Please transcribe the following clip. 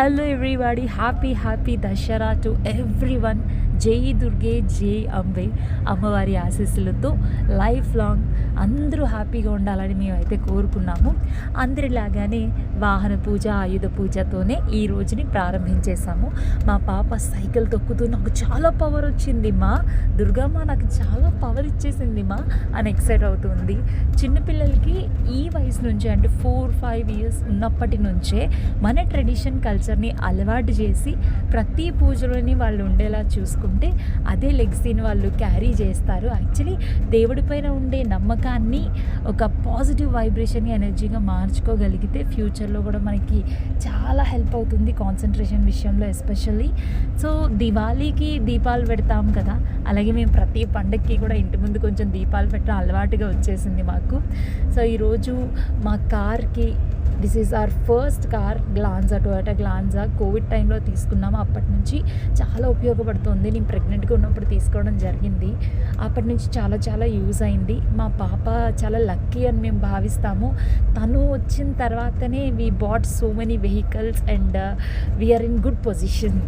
Hello everybody, happy Dasara to everyone. జై దుర్గే, జై అంబే. అమ్మవారి ఆశీస్సులతో లైఫ్ లాంగ్ అందరూ హ్యాపీగా ఉండాలని మేమైతే కోరుకున్నాము. అందరిలాగానే వాహన పూజ, ఆయుధ పూజతోనే ఈ రోజుని ప్రారంభించేశాము. మా పాప సైకిల్ తొక్కుతూ నాకు చాలా పవర్ వచ్చింది మా దుర్గమ్మ, నాకు చాలా పవర్ ఇచ్చేసింది మా అని ఎక్సైట్ అవుతుంది. చిన్నపిల్లలకి ఈ వయసు నుంచి అంటే 4-5 ఇయర్స్ ఉన్నప్పటి నుంచే మన ట్రెడిషన్ కల్చర్ని అలవాటు చేసి ప్రతి పూజలోని వాళ్ళు ఉండేలా చూసుకుంటే అదే లెగసీని వాళ్ళు క్యారీ చేస్తారు. యాక్చువల్లీ దేవుడి పైన ఉండే నమ్మకాన్ని ఒక పాజిటివ్ వైబ్రేషన్ ఎనర్జీగా మార్చుకోగలిగితే ఫ్యూచర్లో కూడా మనకి చాలా హెల్ప్ అవుతుంది, కాన్సన్ట్రేషన్ విషయంలో ఎస్పెషల్లీ. సో దివాళీకి దీపాలు పెడతాం కదా, అలాగే మేము ప్రతి పండగకి కూడా ఇంటి ముందు కొంచెం దీపాలు పెట్టడం అలవాటుగా వచ్చేసింది మాకు. సో ఈరోజు మా కార్కి this is our first car, గ్లాన్జా, Toyota గ్లాన్జా. Covid టైంలో తీసుకున్నాము. అప్పటి నుంచి చాలా ఉపయోగపడుతుంది. నేను ప్రెగ్నెంట్గా ఉన్నప్పుడు తీసుకోవడం జరిగింది. అప్పటి నుంచి చాలా యూజ్ అయింది. మా పాప చాలా లక్కీ అని మేము భావిస్తాము. తను వచ్చిన తర్వాతనే we bought so many vehicles and we're in good position.